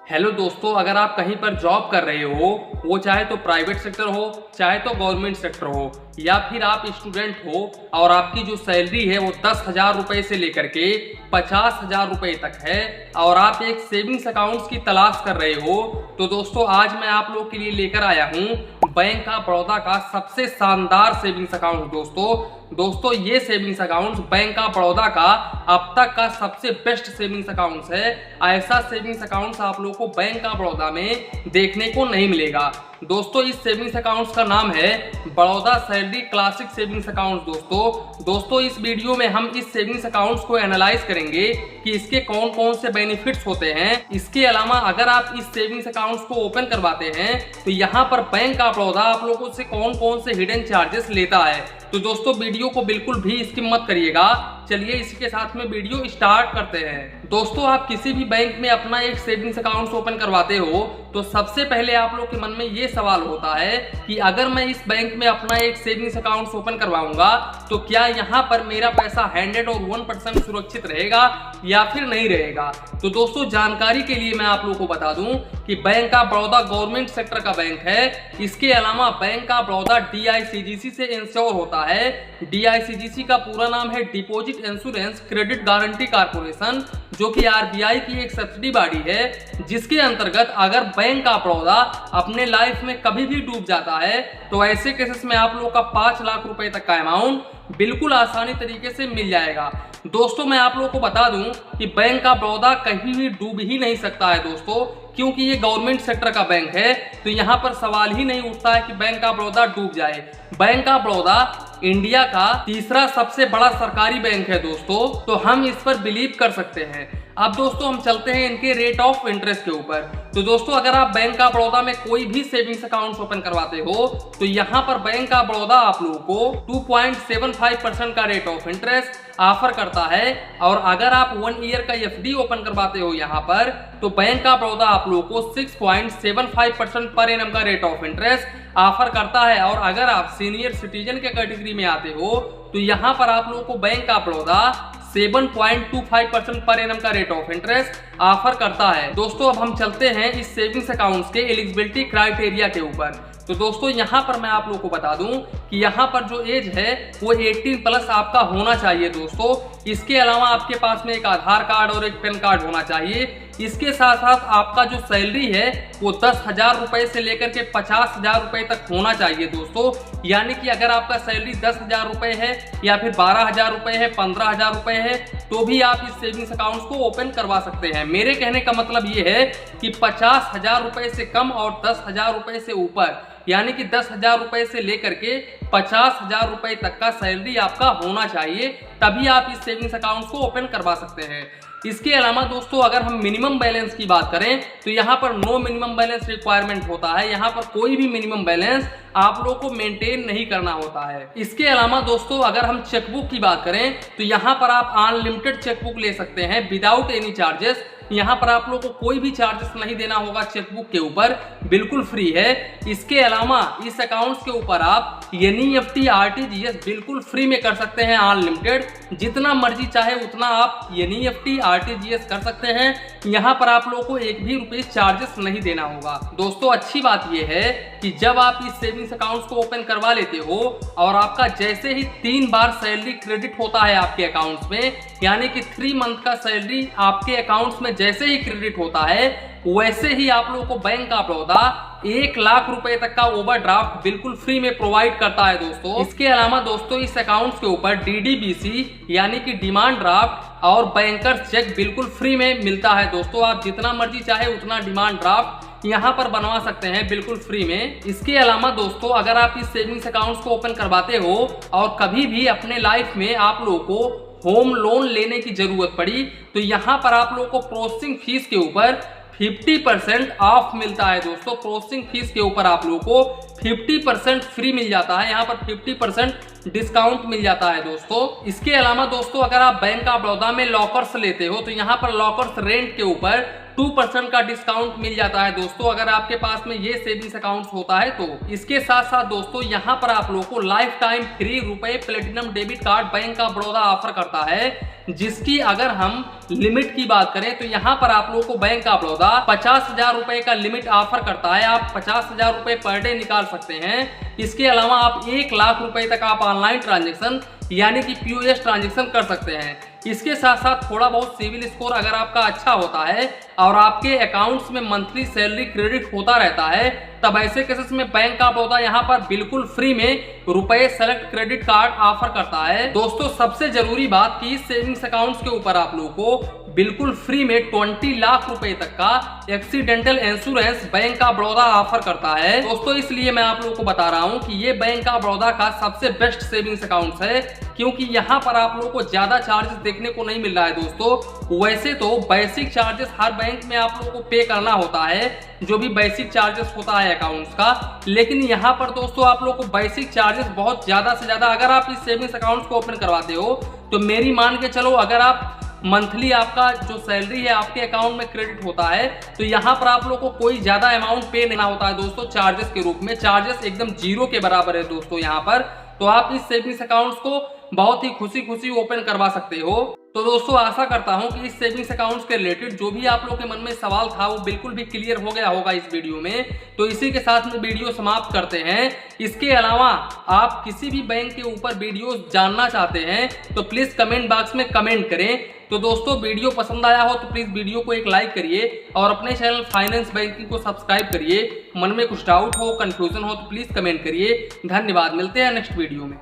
Hello दोस्तों, अगर आप कहीं पर जॉब कर रहे हो, वो चाहे तो प्राइवेट सेक्टर हो चाहे तो गवर्नमेंट सेक्टर हो, या फिर आप स्टूडेंट हो और आपकी जो सैलरी है वो 10,000 रुपए से लेकर के 50,000 रुपए तक है और आप एक सेविंग्स अकाउंट्स की तलाश कर रहे हो, तो दोस्तों आज मैं आप लोग के लिए लेकर आया हूँ बैंक ऑफ बड़ौदा का सबसे शानदार सेविंग्स अकाउंट। दोस्तों ये savings account bank of Baroda का अब तक का सबसे बेस्ट सेविंग्स अकाउंट है। ऐसा सेविंग्स अकाउंट आप लोगों को बैंक ऑफ बड़ौदा में देखने को नहीं मिलेगा। दोस्तों इस सेविंग्स अकाउंट का नाम है Baroda salary classic savings account. दोस्तों इस वीडियो में हम इस सेविंग्स अकाउंट्स को एनालाइज करेंगे कि इसके कौन कौन से बेनिफिट्स होते हैं। इसके अलावा अगर आप इस सेविंग्स अकाउंट्स को ओपन करवाते हैं तो यहाँ पर बैंक ऑफ बड़ौदा आप लोगों से कौन कौन से हिडन चार्जेस लेता है। तो दोस्तों वीडियो को बिल्कुल भी स्किप मत करिएगा। चलिए इसी के साथ में वीडियो स्टार्ट करते हैं। दोस्तों आप किसी भी बैंक में अपना एक सेविंग्स अकाउंट ओपन करवाते हो तो सबसे पहले आप लोग के मन में ये सवाल होता है कि अगर मैं इस बैंक में अपना एक सेविंग्स अकाउंट ओपन करवाऊंगा तो क्या यहाँ पर मेरा पैसा 100 और 1% सुरक्षित रहेगा या फिर नहीं रहेगा। तो दोस्तों जानकारी के लिए मैं आप लोगों को बता दूं कि bank of Baroda government sector का बैंक है। इसके अलावा बैंक ऑफ बड़ौदा DICGC से इंश्योर होता है। DICGC का पूरा नाम है deposit insurance credit guarantee corporation, जो कि RBI की एक सब्सिडी बॉडी है, जिसके अंतर्गत अगर बैंक ऑफ बड़ौदा अपने लाइफ में कभी भी डूब जाता है तो ऐसे केसेस में आप लोग का 5 लाख रुपए तक का अमाउंट बिल्कुल आसानी तरीके से मिल जाएगा। दोस्तों मैं आप लोगों को बता दूं कि बैंक ऑफ बड़ौदा कहीं भी डूब ही नहीं सकता है दोस्तों, क्योंकि ये गवर्नमेंट सेक्टर का बैंक है। तो यहाँ पर सवाल ही नहीं उठता है कि बैंक ऑफ बड़ौदा डूब जाए। बैंक ऑफ बड़ौदा इंडिया का तीसरा सबसे बड़ा सरकारी बैंक है दोस्तों, तो हम इस पर बिलीव कर सकते हैं। अब दोस्तों हम चलते हैं इनके रेट ऑफ इंटरेस्ट के ऊपर। तो दोस्तों अगर आप बैंक ऑफ बड़ौदा में कोई भी सेविंग्स अकाउंट ओपन करवाते हो तो यहाँ पर बैंक ऑफ बड़ौदा आप लोगों को 2.75% का रेट ऑफ इंटरेस्ट ऑफर करता है। और अगर आप 1 ईयर का FD ओपन करवाते हो यहाँ पर तो बैंक ऑफ बड़ौदा आप लोगों को 6.75% पर एनम का रेट ऑफ इंटरेस्ट ऑफर करता है। और अगर आप सीनियर सिटीजन के कैटेगरी में आते हो तो यहाँ पर आप लोगों को bank of Baroda 7.25% per annum का रेट ऑफ इंटरेस्ट ऑफर करता है। दोस्तों अब हम चलते हैं इस सेविंग्स अकाउंट्स के एलिजिबिलिटी क्राइटेरिया के ऊपर। तो दोस्तों यहाँ पर मैं आप लोगों को बता दूं कि यहाँ पर जो एज है वो 18 प्लस आपका होना चाहिए दोस्तों। इसके अलावा आपके पास में एक आधार कार्ड और एक पैन कार्ड होना चाहिए। इसके साथ साथ आपका जो सैलरी है वो 10,000 रुपए से लेकर के 50,000 रुपए तक होना चाहिए दोस्तों। यानी कि अगर आपका सैलरी 10,000 रुपए है या फिर 12,000 रुपए है, 15,000 रुपए है, तो भी आप इस सेविंग्स अकाउंट को ओपन करवा सकते हैं। मेरे कहने का मतलब ये है कि 50,000 रुपए से कम और 10,000 रुपए से ऊपर, यानी कि 10,000 रुपए से लेकर के 50,000 रुपए तक का सैलरी आपका होना चाहिए, तभी आप इस सेविंग्स अकाउंट को ओपन करवा सकते हैं। इसके अलावा दोस्तों अगर हम मिनिमम बैलेंस की बात करें तो यहाँ पर नो मिनिमम बैलेंस रिक्वायरमेंट होता है। यहाँ पर कोई भी मिनिमम बैलेंस आप लोग को मेंटेन नहीं करना होता है। इसके अलावा दोस्तों अगर हम चेकबुक की बात करें तो यहाँ पर आप अनलिमिटेड चेकबुक ले सकते हैं विदाउट एनी चार्जेस। यहाँ पर आप लोग को कोई भी चार्जेस नहीं देना होगा चेकबुक के ऊपर, बिल्कुल फ्री है। इसके अलावा इस अकाउंट्स के ऊपर आप NEFT RTGS बिल्कुल फ्री में कर सकते हैं अनलिमिटेड। जितना मर्जी चाहे उतना आप NEFT RTGS कर सकते हैं। यहाँ पर आप लोगों को एक भी रुपये चार्जेस नहीं देना होगा। दोस्तों अच्छी बात यह है कि जब आप इस सेविंग्स अकाउंट्स को ओपन करवा लेते हो और आपका जैसे ही 3 बार सैलरी क्रेडिट होता है आपके अकाउंट्स में, यानी कि 3 मंथ का सैलरी आपके अकाउंट्स में जैसे ही क्रेडिट होता है वैसे ही आप लोगों को बैंक ऑफ बड़ौदा 1 लाख रुपए तक का ओवरड्राफ्ट बिल्कुल फ्री में प्रोवाइड करता है दोस्तों। इसके अलावा दोस्तों इस अकाउंट्स के ऊपर DDBC यानी कि डिमांड ड्राफ्ट और बैंकर्स चेक बिल्कुल फ्री में मिलता है दोस्तों। आप जितना मर्जी चाहे उतना डिमांड ड्राफ्ट यहाँ पर बनवा सकते हैं बिल्कुल फ्री में। इसके अलावा दोस्तों अगर आप इस सेविंग्स अकाउंट्स को ओपन करवाते हो और कभी भी अपने लाइफ में आप लोगों को होम लोन लेने की जरूरत पड़ी तो यहाँ पर आप लोगों को प्रोसेसिंग फीस के ऊपर 50% ऑफ मिलता है दोस्तों। प्रोसेसिंग फीस के ऊपर आप लोगों को 50% फ्री मिल जाता है, यहाँ पर 50% डिस्काउंट मिल जाता है दोस्तों। इसके अलावा दोस्तों अगर आप बैंक ऑफ बड़ौदा में लॉकर्स लेते हो तो यहाँ पर लॉकर्स रेंट के ऊपर 2% का डिस्काउंट मिल जाता है दोस्तों, अगर आपके पास में ये सेविंग्स अकाउंट होता है तो। इसके साथ साथ दोस्तों यहाँ पर आप लोगों को लाइफ टाइम फ्री रुपए platinum debit card bank of Baroda offer करता है, जिसकी अगर हम लिमिट की बात करें तो यहाँ पर आप लोगों को बैंक ऑफ बड़ौदा 50,000 रुपए का लिमिट ऑफर करता है। आप 50,000 रुपए पर डे निकाल सकते हैं। इसके अलावा आप 1 लाख रुपए तक आप ऑनलाइन ट्रांजेक्शन यानी कि POS ट्रांजेक्शन कर सकते हैं। इसके साथ साथ थोड़ा बहुत सिविल स्कोर अगर आपका अच्छा होता है और आपके अकाउंट्स में मंथली सैलरी क्रेडिट होता रहता है, तब ऐसे केसेस में बैंक ऑफ बड़ौदा यहाँ पर बिल्कुल फ्री में रुपए सेलेक्ट क्रेडिट कार्ड ऑफर करता है। दोस्तों सबसे जरूरी बात कि सेविंग्स अकाउंट्स के ऊपर आप लोगों को बिल्कुल फ्री में 20 लाख रुपए तक का accidental insurance bank of Baroda offer करता है। दोस्तों इसलिए मैं आप लोगों को बता रहा हूं कि ये बैंक ऑफ बड़ौदा का सबसे बेस्ट सेविंग्स अकाउंट है, क्योंकि यहाँ पर आप लोगों को ज्यादा चार्जेस देखने को नहीं मिल रहा है दोस्तों। वैसे तो बेसिक चार्जेस हर बैंक में आप लोगों को पे करना होता है, जो भी बेसिक चार्जेस होता है अकाउंट्स का, लेकिन यहाँ पर दोस्तों आप लोगों को बेसिक चार्जेस बहुत ज्यादा से ज्यादा अगर आप इस सेविंग्स अकाउंट को ओपन करवाते हो तो मेरी मान के चलो अगर आप मंथली आपका जो सैलरी है आपके अकाउंट में क्रेडिट होता है तो यहाँ पर आप लोग को कोई ज्यादा अमाउंट पे नहीं होता है दोस्तों चार्जेस के रूप में। चार्जेस एकदम 0 के बराबर है दोस्तों यहाँ पर। तो आप इस सेविंग्स अकाउंट्स को बहुत ही खुशी खुशी ओपन करवा सकते हो। तो दोस्तों आशा करता हूं कि इस सेविंग्स अकाउंट्स के रिलेटेड जो भी आप लोग के मन में सवाल था वो बिल्कुल भी क्लियर हो गया होगा इस वीडियो में। तो इसी के साथ में वीडियो समाप्त करते हैं। इसके अलावा आप किसी भी बैंक के ऊपर वीडियो जानना चाहते हैं तो प्लीज कमेंट बॉक्स में कमेंट करें। तो दोस्तों वीडियो पसंद आया हो तो प्लीज वीडियो को एक लाइक करिए और अपने चैनल फाइनेंस बैंकिंग को सब्सक्राइब करिए। मन में कुछ डाउट हो कंफ्यूजन हो तो प्लीज कमेंट करिए। धन्यवाद, मिलते हैं नेक्स्ट वीडियो में।